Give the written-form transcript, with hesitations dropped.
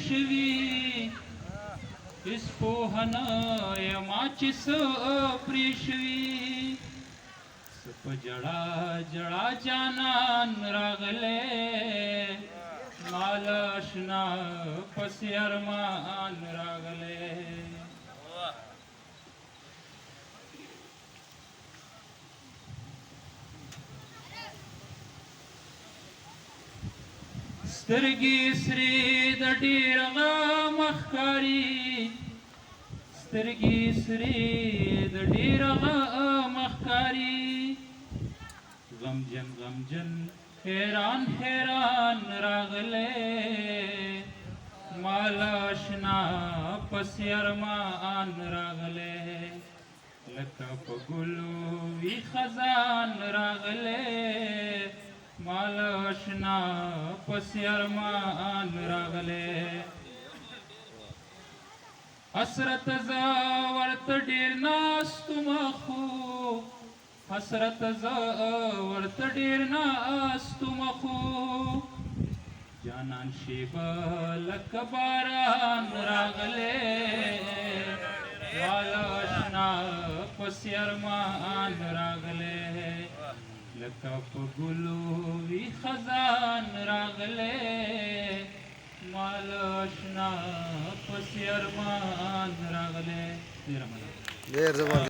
پریشوي اس پوهنه یما چې څه پریشوي سپ جړا جړا جانان راغله مال آشنا پس ارمان راغله سترګې سرې د ډېر غم ښکاري سترګې سرې د ډېر غم ښکاري غمجن غمجن حیران حیران راغلی مال آشنا پس ارمان راغلی لکه په ګلو وي خزان راغلی مال آشنا پس ارمان راغلی حسرت زه ورته ډېر ناستم خو حسرت زه ورته ډېر ناستم خو جانان شیبه لکه باران راغلی مال آشنا پس ارمان راغلی لکه په ګلو وي خزان راغلی مال آشنا پس ارمان راغلی. ډېر زبردست